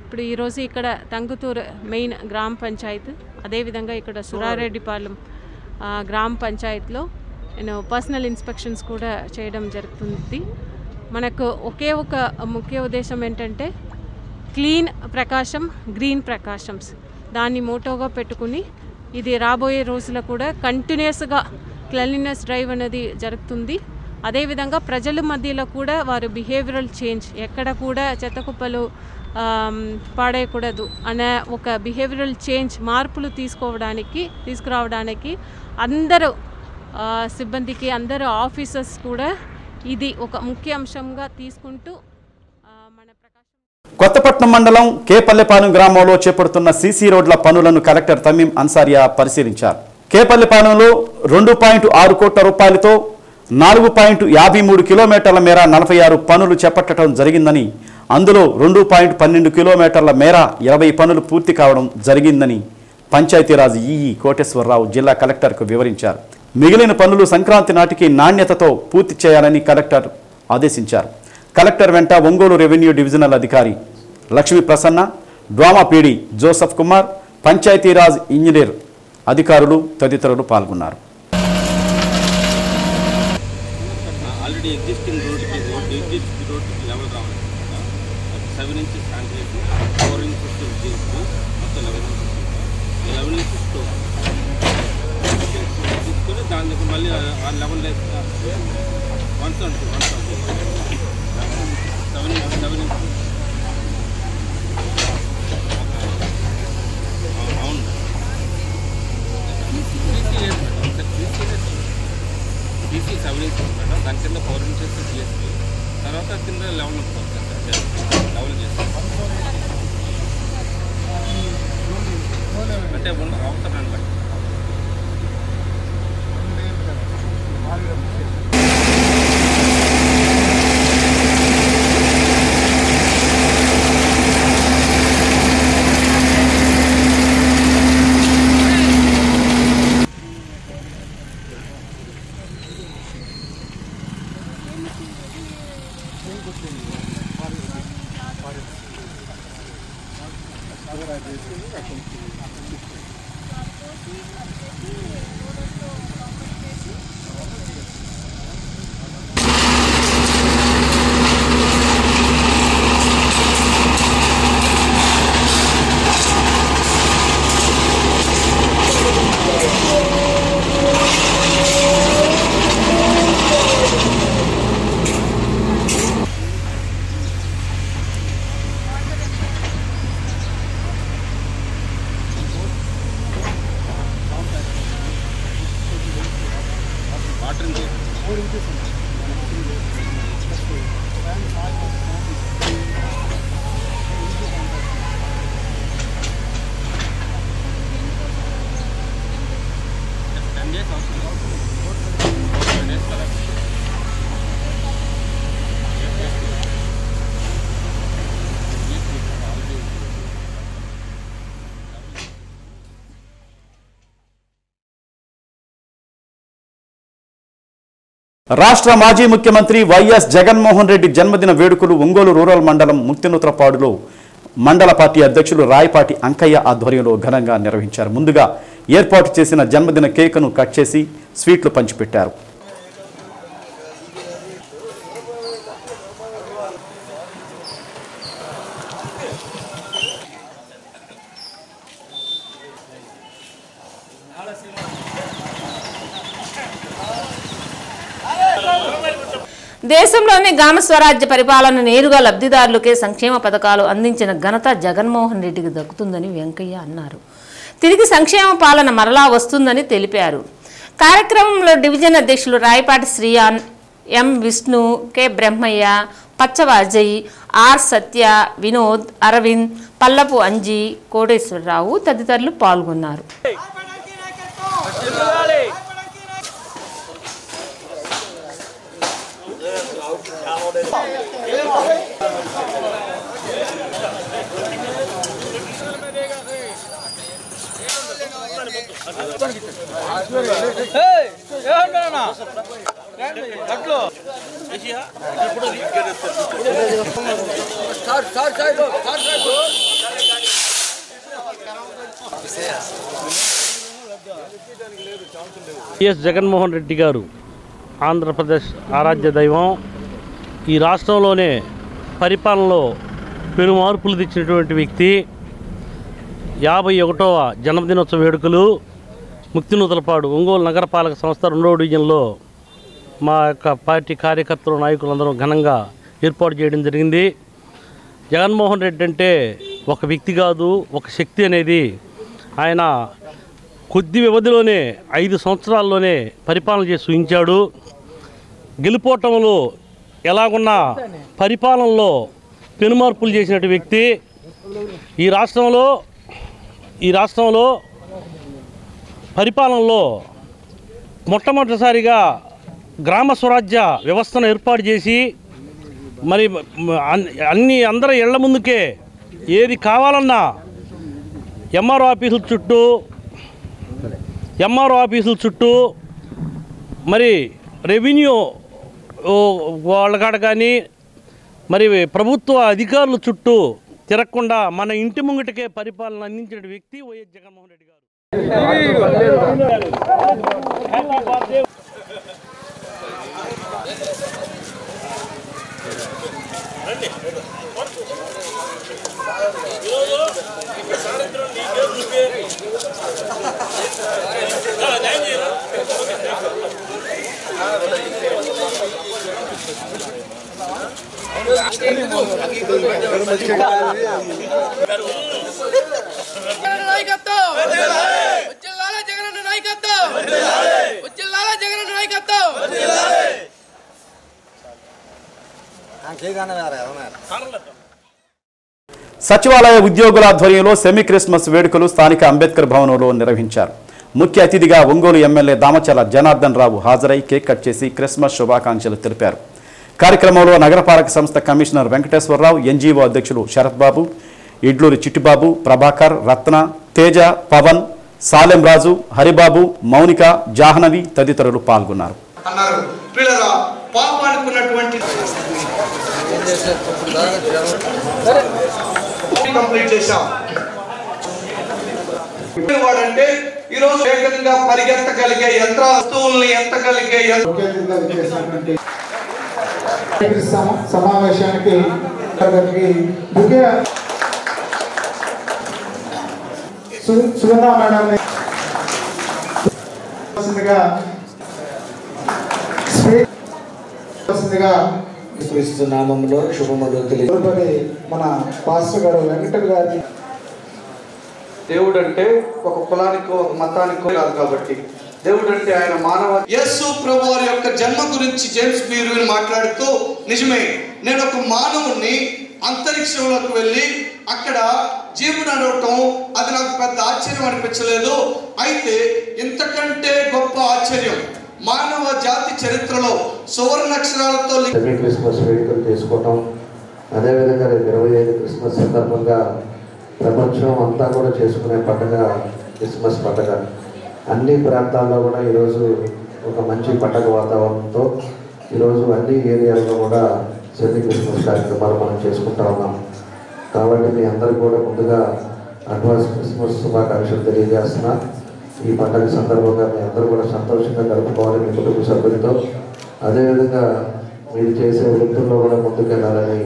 ఇప్పుడు ఈరోజు ఇక్కడ తంగుతూరు మెయిన్ గ్రామ పంచాయత్, అదేవిధంగా ఇక్కడ సురారెడ్డిపాలెం గ్రామ పంచాయత్లో నేను పర్సనల్ ఇన్స్పెక్షన్స్ కూడా చేయడం జరుగుతుంది. మనకు ఒకే ఒక ముఖ్య ఉద్దేశం ఏంటంటే క్లీన్ ప్రకాశం, గ్రీన్ ప్రకాశంస్ దాన్ని మోటోగా పెట్టుకుని ఇది రాబోయే రోజుల్లో కూడా కంటిన్యూస్గా క్లీన్లీనెస్ డ్రైవ్ అనేది జరుగుతుంది. అదేవిధంగా ప్రజల మధ్యలో కూడా వారు బిహేవియరల్ చేంజ్, ఎక్కడ కూడా చెత్త కుప్పలు పాడేయకూడదు అనే ఒక బిహేవియరల్ చేంజ్ మార్పులు తీసుకురావడానికి అందరూ సిబ్బందికి, అందరూ ఆఫీసర్స్ కూడా ఇది ఒక ముఖ్య అంశంగా తీసుకుంటూ కొత్తపట్నం మండలం కేపల్లెపాలెం గ్రామంలో చేపడుతున్న సీసీ రోడ్ల పనులను కలెక్టర్ తమీం అన్సారియా పరిశీలించారు. కేపల్లెపాలెంలో 2.6 కోట్ల రూపాయలతో 4.53 కిలోమీటర్ల మేర 46 పనులు చేపట్టడం జరిగిందని, అందులో 2.12 కిలోమీటర్ల మేర 20 పనులు పూర్తి కావడం జరిగిందని పంచాయతీరాజ్ ఈఈ కోటేశ్వరరావు జిల్లా కలెక్టర్కు వివరించారు. మిగిలిన పనులు సంక్రాంతి నాటికి నాణ్యతతో పూర్తి చేయాలని కలెక్టర్ ఆదేశించారు. కలెక్టర్ వెంట ఒంగోలు రెవెన్యూ డివిజనల్ అధికారి Lakshmi Prasanna, DWAMA PD Joseph Kumar, Panchayati Raj engineer అధికారులు తదితరులు పాల్గొన్నారు. దాని కింద 4 ఇంచెస్ జిఎస్టీ, తర్వాత కింద లెవెల్ అంటే అవుతారండి. రాష్ట్ర మాజీ ముఖ్యమంత్రి వైఎస్ జగన్మోహన్ రెడ్డి జన్మదిన వేడుకలు ఒంగోలు రూరల్ మండలం ముక్తినూత్రపాడులో మండల పార్టీ అధ్యక్షులు రాయపాటి అంకయ్య ఆధ్వర్యంలో ఘనంగా నిర్వహించారు. ముందుగా ఏర్పాటు చేసిన జన్మదిన కేకును కట్ చేసి స్వీట్లు పంచిపెట్టారు. దేశంలోని గ్రామ స్వరాజ్య పరిపాలన నేరుగా లబ్ధిదారులకే సంక్షేమ పథకాలు అందించిన ఘనత జగన్మోహన్ రెడ్డికి దక్కుతుందని వెంకయ్య అన్నారు. తిరిగి సంక్షేమ పాలన మరలా వస్తుందని తెలిపారు. కార్యక్రమంలో డివిజన్ అధ్యక్షులు రాయపాటి శ్రీయాన్, ఎం విష్ణు, కె బ్రహ్మయ్య, పచ్చవ అజయ్, ఆర్ సత్య, వినోద్, అరవింద్, పల్లపు అంజీ, కోటేశ్వరరావు తదితరులు పాల్గొన్నారు. వైఎస్ జగన్మోహన్ రెడ్డి గారు ఆంధ్రప్రదేశ్ ఆరాధ్య దైవం. ఈ రాష్ట్రంలోనే పరిపాలనలో పెను మార్పులు తెచ్చినటువంటి వ్యక్తి. 51వ జన్మదినోత్సవ వేడుకలు ముక్తినూతలపాడు ఒంగోలు నగరపాలక సంస్థ 2వ డివిజన్లో మా యొక్క పార్టీ కార్యకర్తలు నాయకులందరూ ఘనంగా ఏర్పాటు చేయడం జరిగింది. జగన్మోహన్ రెడ్డి అంటే ఒక వ్యక్తి కాదు, ఒక శక్తి అనేది. ఆయన కొద్ది వ్యవధిలోనే 5 సంవత్సరాల్లోనే పరిపాలన చేసి చూపించాడు. గెలుపోటములు ఎలాగున్నా పరిపాలనలో పెనుమార్పులు చేసినటువంటి వ్యక్తి. ఈ రాష్ట్రంలో పరిపాలనలో మొట్టమొదటిసారిగా గ్రామ స్వరాజ్య వ్యవస్థను ఏర్పాటు చేసి మరి అందరి ఇళ్ల ముందుకే ఏది కావాలన్నా ఎంఆర్ఓ ఆఫీసుల చుట్టూ మరి రెవెన్యూ వాళ్ళకాడ కానీ మరి ప్రభుత్వ అధికారుల చుట్టూ తిరగకుండా మన ఇంటి ముంగిటకే పరిపాలన అందించిన వ్యక్తి వైఎస్ జగన్మోహన్ రెడ్డి గారు. సచివాలయ ఉద్యోగుల ఆధ్వర్యంలో సెమీ క్రిస్మస్ వేడుకలు స్థానిక అంబేద్కర్ భవనంలో నిర్వహించారు. ముఖ్య అతిథిగా ఒంగోలు ఎమ్మెల్యే దామచల జనార్దన్ రావు హాజరై కేక్ కట్ చేసి క్రిస్మస్ శుభాకాంక్షలు తెలిపారు. కార్యక్రమంలో నగరపాలక సంస్థ కమిషనర్ వెంకటేశ్వరరావు, ఎన్జీఓ అధ్యక్షులు శరత్ బాబు, ఇడ్లూరి చిట్టిబాబు, ప్రభాకర్, రత్న, తేజ, పవన్, సాలెం రాజు, హరిబాబు, మౌనిక, జాహ్నవి తదితరులు పాల్గొన్నారు. వాడంటే ఈరోజు వేగంగా పరిగెత్తగలిగే యంత్ర వస్తువుల్ని ఎంతగలిగే సమావేశానికి ముఖ్య సువర్ణ మేడం నామంలో శుభములు తెలియజేయబడి మన పాస్టర్ గారు వెంకట గారి దేవుడు అంటే ఒక కులానికో ఒక మతానికో కాదు కాబట్టి దేవుడు అంటే ఆయన మానవ యేసు ప్రభువారి యొక్క జన్మ గురించి జేమ్స్ బీరువిన్ మాట్లాడుతూ నిజమే, నేను ఒక మానవుణ్ణి అంతరిక్షంలోకి వెళ్ళి అక్కడ జీవుడు నడవటం అది నాకు పెద్ద ఆశ్చర్యం అనిపించలేదు. అయితే ఇంతకంటే గొప్ప ఆశ్చర్యం మానవ జాతి చరిత్రలో సువర్ణాక్షరాలతో క్రిస్మస్ వేడుకలు చేసుకోవటం, అదేవిధంగా 25 క్రిస్మస్ సందర్భంగా ప్రపంచం అంతా కూడా చేసుకునే పండుగ క్రిస్మస్ పండుగ. అన్ని ప్రాంతాల్లో కూడా ఈరోజు ఒక మంచి పండుగ వాతావరణంతో ఈరోజు అన్ని ఏరియాల్లో కూడా సెమీ క్రిస్మస్ కార్యక్రమాలు మనం చేసుకుంటా ఉన్నాం. కాబట్టి మీ అందరికీ కూడా ముందుగా అడ్వాన్స్ క్రిస్మస్ శుభాకాంక్షలు తెలియజేస్తున్నా. ఈ పండుగ సందర్భంగా మీ అందరూ కూడా సంతోషంగా గడుపుకోవాలి మీ కుటుంబ సభ్యులతో. అదేవిధంగా మీరు చేసే వృత్తుల్లో కూడా ముందుకెళ్ళాలని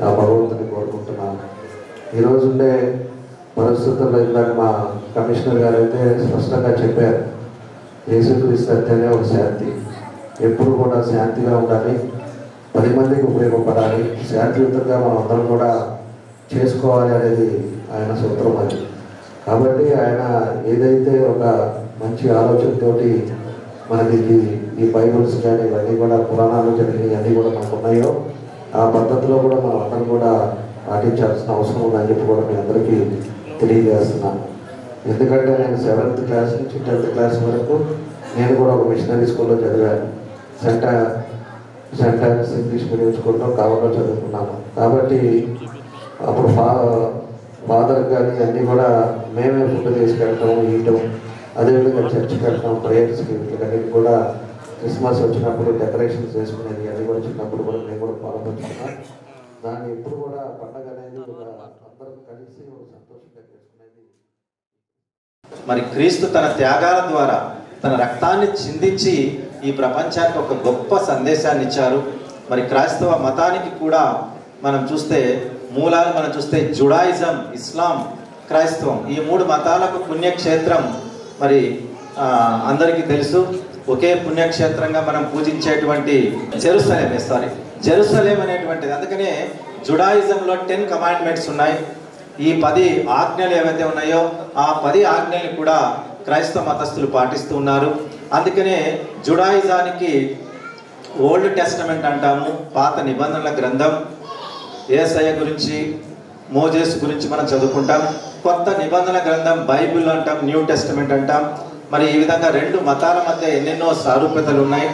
ఆ భగవంతుని కోరుకుంటున్నాను. ఈరోజు ఉండే పరిస్థితుల్లో ఇందాక మా కమిషనర్ గారు అయితే స్పష్టంగా చెప్పారు, యేసుక్రీస్తు అంటేనే ఒక శాంతి. ఎప్పుడు కూడా శాంతిగా ఉండాలి, 10 మందికి ఉపయోగపడాలి, శాంతియుతంగా మనం అందరం కూడా చేసుకోవాలి అనేది ఆయన సూత్రం అది. కాబట్టి ఆయన ఏదైతే ఒక మంచి ఆలోచనతోటి మనకి ఈ బైబుల్స్ కానీ ఇవన్నీ కూడా పురాణాలు జరిగినవి అన్నీ కూడా మనకు ఉన్నాయో ఆ పద్ధతిలో కూడా మనం అందరం కూడా పాటించాల్సిన అవసరం ఉందని చెప్పి కూడా మీ అందరికీ తెలియజేస్తున్నాను. ఎందుకంటే నేను 7th క్లాస్ నుంచి 10th క్లాస్ వరకు నేను కూడా ఒక మిషనరీ స్కూల్లో చదివాను. సెంట్ ఆన్స్ ఇంగ్లీష్ మీడియం స్కూల్లో కావలో చదువుకున్నాను. కాబట్టి అప్పుడు ఫాదర్ కానీ అన్నీ కూడా మేమే ఫుడ్ తీసుకెళ్ళటం, ఇవ్వటం, అదేవిధంగా చర్చికి వెళ్ళటం, ప్రేయర్స్కి వీటికన్నీ కూడా క్రిస్మస్ వచ్చినప్పుడు డెకరేషన్స్ చేసుకునేది అన్నీ కూడా చిన్నప్పుడు కూడా మేము కూడా పాల్పంచుకున్నాం. దాన్ని ఎప్పుడు కూడా పండగ అనేది ఒక అందరం కలిసి ఒక సంతోషంగా చేసుకునేది. మరి క్రీస్తు తన త్యాగాల ద్వారా తన రక్తాన్ని చిందించి ఈ ప్రపంచానికి ఒక గొప్ప సందేశాన్ని ఇచ్చారు. మరి క్రైస్తవ మతానికి కూడా మనం చూస్తే మూలాలు మనం చూస్తే జుడాయిజం, ఇస్లాం, క్రైస్తవం ఈ 3 మతాలకు పుణ్యక్షేత్రం మరి అందరికీ తెలుసు. ఒకే పుణ్యక్షేత్రంగా మనం పూజించేటువంటి జెరూసలేం అనేటువంటిది. అందుకనే జుడాయిజంలో 10 కమాండ్మెంట్స్ ఉన్నాయి. ఈ 10 ఆజ్ఞలు ఏవైతే ఉన్నాయో ఆ 10 ఆజ్ఞలు కూడా క్రైస్తవ మతస్థులు పాటిస్తూ ఉన్నారు. అందుకనే జుడాయిజానికి ఓల్డ్ టెస్టమెంట్ అంటాము, పాత నిబంధనల గ్రంథం. యేసయ్య గురించి, మోజేసు గురించి మనం చదువుకుంటాం. కొత్త నిబంధనల గ్రంథం బైబిల్ అంటాం, న్యూ టెస్టమెంట్ అంటాం. మరి ఈ విధంగా 2 మతాల మధ్య ఎన్నెన్నో సారూప్యతలు ఉన్నాయి.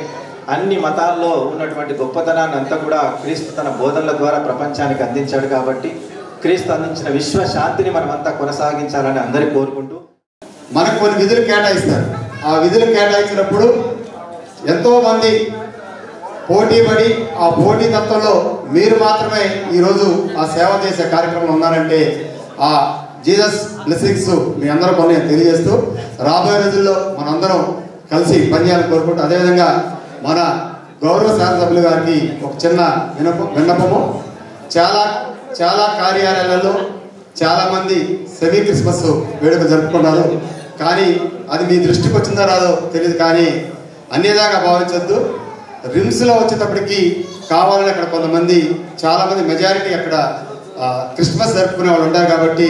అన్ని మతాల్లో ఉన్నటువంటి గొప్పతనాన్ని అంతా కూడా క్రీస్తు తన బోధనల ద్వారా ప్రపంచానికి అందించాడు. కాబట్టి క్రీస్తు అందించిన విశ్వ శాంతిని మనమంతా కొనసాగించాలని అందరికీ కోరుకుంటూ మనకు కొన్ని విధులు కేటాయిస్తారు. ఆ విధులు కేటాయించినప్పుడు ఎంతోమంది పోటీ పడి ఆ పోటీ తత్వంలో మీరు మాత్రమే ఈరోజు ఆ సేవ చేసే కార్యక్రమంలో ఉన్నారంటే ఆ జీసస్ బ్లెస్సింగ్స్ మీ అందరూ కొన్ని తెలియజేస్తూ రాబోయే రోజుల్లో మనందరం కలిసి పనిచేయాలని కోరుకుంటూ, అదేవిధంగా మన గౌరవ శాసనసభ్యులు గారికి ఒక చిన్న విన్నపము. చాలా కార్యాలయాలలో చాలామంది సెమీ క్రిస్మస్ వేడుక జరుపుకున్నారు. కానీ అది మీ దృష్టికి వచ్చిందో రాదో తెలియదు. కానీ అన్యదాగా భావించద్దు. రిమ్స్లో వచ్చేటప్పటికి కావాలని అక్కడ కొంతమంది చాలామంది మెజారిటీ అక్కడ క్రిస్మస్ జరుపుకునే వాళ్ళు ఉంటారు. కాబట్టి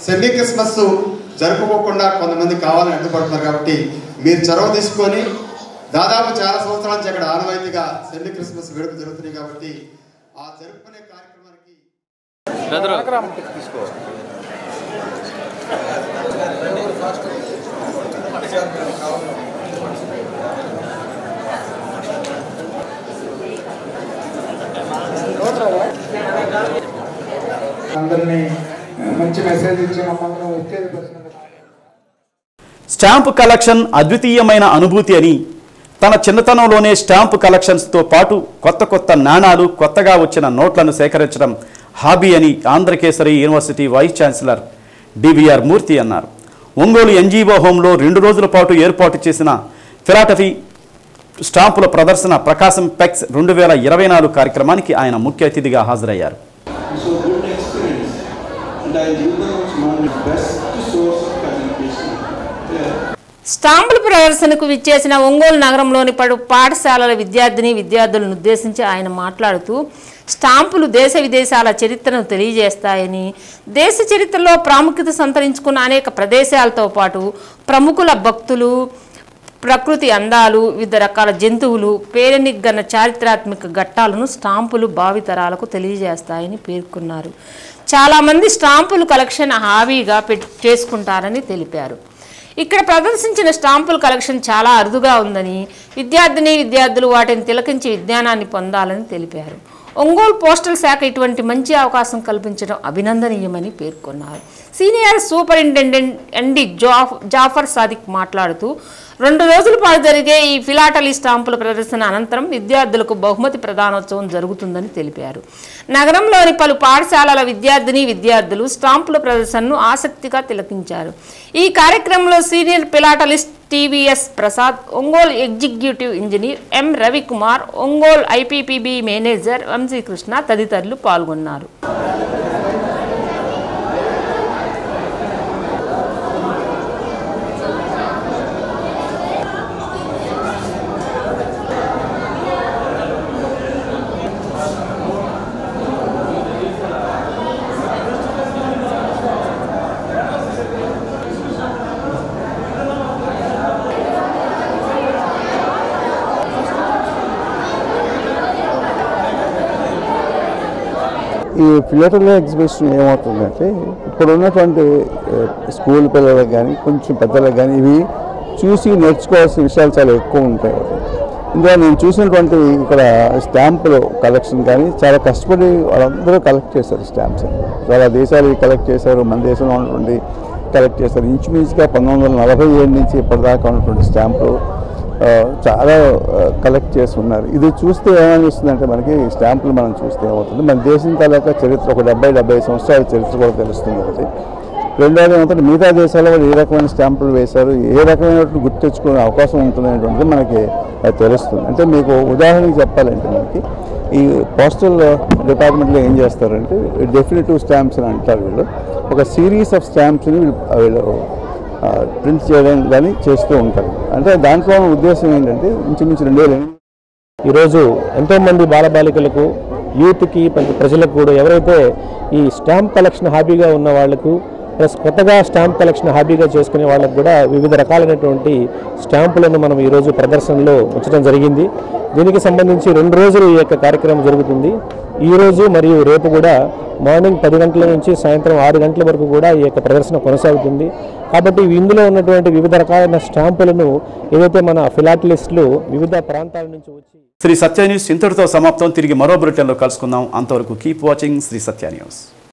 సెమీ క్రిస్మస్ జరుపుకోకుండా కొంతమంది కావాలని అడ్డుపడుతున్నారు. కాబట్టి మీరు చొరవ తీసుకొని దాదాపు చాలా సంవత్సరాల నుంచి అక్కడ ఆనవాయితీగా సెమీ క్రిస్మస్ వేడుక జరుగుతున్నాయి. కాబట్టి ఆ జరుపుకునే కార్యక్రమానికి అందరినీ మంచి మెసేజ్ ఇచ్చి మమ్మల్ని ఉత్తేజపరిచిన స్టాంపు కలెక్షన్ అద్వితీయమైన అనుభూతి అని తన చిన్నతనంలోనే స్టాంపు కలెక్షన్స్తో పాటు కొత్త నాణాలు, కొత్తగా వచ్చిన నోట్లను సేకరించడం హాబీ అని Andhrakesari university vice chancellor DVR Murthy అన్నారు. ఒంగోలు ఎన్జీఓ హోంలో 2 రోజుల పాటు ఏర్పాటు చేసిన ఫిలాటఫీ స్టాంపుల ప్రదర్శన ప్రకాశం పెక్స్ 2024 కార్యక్రమానికి ఆయన ముఖ్య అతిథిగా హాజరయ్యారు. స్టాంపుల ప్రదర్శనకు విచ్చేసిన ఒంగోలు నగరంలోని పలు పాఠశాలల విద్యార్థులను ఉద్దేశించి ఆయన మాట్లాడుతూ స్టాంపులు దేశ విదేశాల చరిత్రను తెలియజేస్తాయని, దేశ చరిత్రలో ప్రాముఖ్యత సంతరించుకున్న అనేక ప్రదేశాలతో పాటు ప్రముఖుల భక్తులు, ప్రకృతి అందాలు, వివిధ రకాల జంతువులు, పేరెనిగ్గన్న చారిత్రాత్మక ఘట్టాలను స్టాంపులు భావితరాలకు తెలియజేస్తాయని పేర్కొన్నారు. చాలామంది స్టాంపులు కలెక్షన్ హాబీగా చేసుకుంటారని తెలిపారు. ఇక్కడ ప్రదర్శించిన స్టాంపుల కలెక్షన్ చాలా అరుదుగా ఉందని, విద్యార్థులు వాటిని తిలకించి విజ్ఞానాన్ని పొందాలని తెలిపారు. ఒంగోలు పోస్టల్ శాఖ ఇటువంటి మంచి అవకాశం కల్పించడం అభినందనీయమని పేర్కొన్నారు. Senior superintendent ND Jafar Sadiq మాట్లాడుతూ 2 రోజుల పాటు జరిగే ఈ ఫిలాటలీ స్టాంపుల ప్రదర్శన అనంతరం విద్యార్థులకు బహుమతి ప్రదానోత్సవం జరుగుతుందని తెలిపారు. నగరంలోని పలు పాఠశాలల విద్యార్థులు స్టాంపుల ప్రదర్శనను ఆసక్తిగా తిలకించారు. ఈ కార్యక్రమంలో senior philatelist TVS Prasad, Ongole executive engineer M Ravikumar, Ongole IPPB manager Vamsikrishna తదితరులు పాల్గొన్నారు. ఈ ఫిలాటలీ ఎగ్జిబిషన్ ఏమవుతుందంటే ఇప్పుడు ఉన్నటువంటి స్కూల్ పిల్లలకు కానీ కొంచెం పెద్దలకు కానీ ఇవి చూసి నేర్చుకోవాల్సిన విషయాలు చాలా ఎక్కువ ఉంటాయి. ఇందులో నేను చూసినటువంటి ఇక్కడ స్టాంపులు కలెక్షన్ కానీ చాలా కష్టపడి వాళ్ళందరూ కలెక్ట్ చేశారు. స్టాంప్స్ చాలా దేశాలు కలెక్ట్ చేశారు, మన దేశంలో ఉన్నటువంటి కలెక్ట్ చేశారు. ఇంచుమించుగా 1947 నుంచి ఇప్పటిదాకా ఉన్నటువంటి స్టాంపులు చాలా కలెక్ట్ చేసి ఉన్నారు. ఇది చూస్తే ఏమనిపిస్తుందంటే మనకి స్టాంపులు మనం చూస్తే ఏమవుతుంది, మన దేశం తాలూకా చరిత్ర ఒక 70 సంవత్సరాల చరిత్ర కూడా తెలుస్తుంది. ఒకటి రెండోది ఏమంటే మిగతా దేశాల్లో వాళ్ళు ఏ రకమైన స్టాంపులు వేశారు, ఏ రకమైనటువంటి గుర్తు తెచ్చుకునే అవకాశం ఉంటుంది అనేటువంటిది మనకి తెలుస్తుంది. అంటే మీకు ఉదాహరణకి చెప్పాలంటే మనకి ఈ పోస్టల్ డిపార్ట్మెంట్లో ఏం చేస్తారంటే డెఫినిటివ్ స్టాంప్స్ అని అంటారు. వీళ్ళు ఒక సిరీస్ ఆఫ్ స్టాంప్స్ని వీళ్ళు ప్రింట్ చేయడం కానీ చేస్తూ ఉంటారు. అంటే దాంట్లో ఉద్దేశం ఏంటంటే ఇంచుమించు 2008 ఈరోజు ఎంతోమంది బాలబాలికలకు, యూత్కి, ప్రజలకు కూడా ఎవరైతే ఈ స్టాంప్ కలెక్షన్ హాబీగా ఉన్న వాళ్లకు ప్లస్ కొత్తగా స్టాంప్ కలెక్షన్ హాబీగా చేసుకునే వాళ్ళకు కూడా వివిధ రకాలైనటువంటి స్టాంపులను మనం ఈరోజు ప్రదర్శనలో ఉంచడం జరిగింది. దీనికి సంబంధించి 2 రోజులు ఈ యొక్క కార్యక్రమం జరుగుతుంది. ఈరోజు మరియు రేపు కూడా మార్నింగ్ 10 గంటల నుంచి సాయంత్రం 6 గంటల వరకు కూడా ఈ యొక్క ప్రదర్శన కొనసాగుతుంది. కాబట్టి ఇందులో ఉన్నటువంటి వివిధ రకాలైన స్టాంపులను ఏదైతే మన ఫిలాటలిస్టులు వివిధ ప్రాంతాల నుంచి వచ్చి శ్రీ సత్య న్యూస్ ఇంతటితో సమాప్తం. తిరిగి మరో బులెటిన్లో కలుసుకుందాం. అంతవరకు కీప్ వాచింగ్ శ్రీ సత్య న్యూస్.